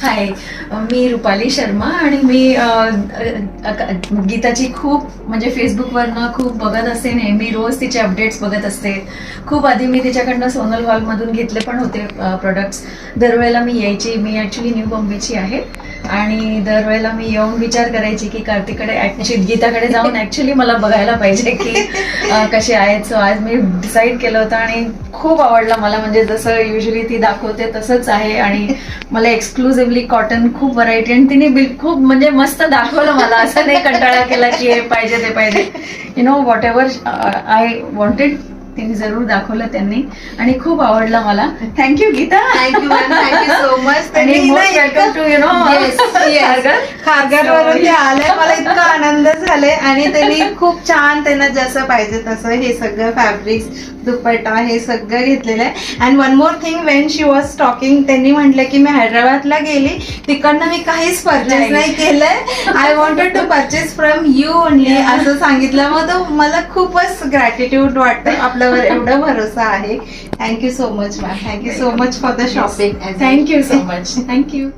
हाय, मी रुपाली शर्मा आणि मी गीताची खूप म्हणजे फेसबुकवरनं खूप बघत असते, नेहमी रोज तिचे अपडेट्स बघत असते. खूप आधी मी तिच्याकडनं सोनल हॉलमधून घेतले पण होते प्रोडक्ट्स. दरवेळेला मी यायची. मी ॲक्च्युली न्यू बॉम्बेची आहे आणि दरवेळेला मी येऊन विचार करायची की कार्तिककडे गीताकडे जाऊन ॲक्च्युली मला बघायला पाहिजे की कसे आहेत. सो आज मी डिसाईड केलं होतं आणि खूप आवडलं मला. म्हणजे जसं युजली ती दाखवते तसंच आहे आणि मला एक्सक्लुझिव्हली कॉटन खूप व्हरायटी आणि तिने खूप म्हणजे मस्त दाखवलं मला. असं नाही कंटाळा केला की हे पाहिजे ते पाहिजे. You know whatever I wanted तिने जरूर दाखवलं त्यांनी आणि खूप आवडलं मला. Thank you Geeta. Thank you ma'am, thank you so much. आणि most welcome to you know खारघरवरून ते आले, मला इतका आनंद झालाय. आणि त्यांनी खूप छान, त्यांना जसं पाहिजे तसं हे सगळं फॅब्रिक्स, दुपट्टा हे सगळं घेतलेलं आहे. And one more thing, Wien she was talking, त्यांनी म्हटलं की मी हैदराबादला गेली, तिकडनं मी काहीच परचेस नाही केलंय. I wanted to purchase from you only असं सांगितलं. मग तो मला खूपच ग्रॅटिट्यूड वाटतं, आपल्यावर एवढा भरोसा आहे. Thank you so much ma'am. Thank you so much for the shopping. Thank you so much. Thank you.